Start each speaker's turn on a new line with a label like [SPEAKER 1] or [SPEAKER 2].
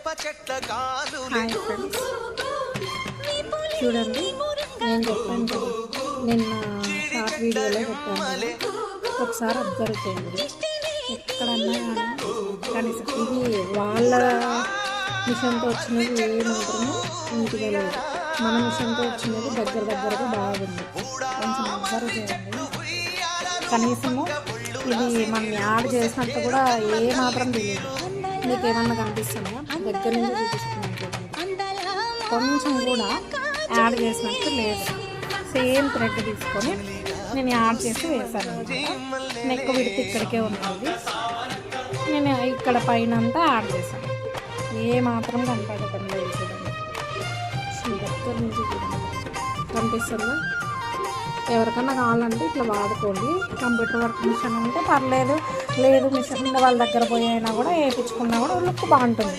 [SPEAKER 1] Hi friends, చూడండి నేను చెప్పాను కదా, నిన్న షార్ట్ వీడియోలో చెప్పాను. ఒకసారి అబ్జర్వ్ చేయండి, ఎక్కడన్నా కనీసం ఇది వాళ్ళ మిషన్తో వచ్చినది ఏ మాత్రము నీట్గా లేదు. మన మిషన్తో వచ్చినది దగ్గరగా బాగుంది. కొంచెం అబ్జర్వ్ చేయండి. కనీసము ఇది మనం యాడ్ చేసినట్టు కూడా ఏ మాత్రం తెలియదు. మీకు ఏమన్నా కనిపిస్తుందా? దగ్గర నుంచి చూపిస్తున్నాను చూడండి, కొంచెం కూడా యాడ్ చేసినట్టు లేదు. సేమ్ థ్రెడ్ తీసుకొని నేను యాడ్ చేసి వేసాను. నెక్ విడితే ఇక్కడికే ఉంటుంది, నేను ఇక్కడ పైన అంతా యాడ్ చేశాను. ఏ మాత్రం కనపడటం లేదు. చూడండి, దగ్గర నుంచి చూడండి, కనిపిస్తుందా? ఎవరికన్నా కావాలంటే ఇట్లా వాడుకోండి. కంప్యూటర్ వర్క్ మిషన్ ఉంటే పర్లేదు, లేదు మిషన్ వాళ్ళ దగ్గర పోయి అయినా కూడా వేయించుకున్నా కూడా లుక్ బాగుంటుంది.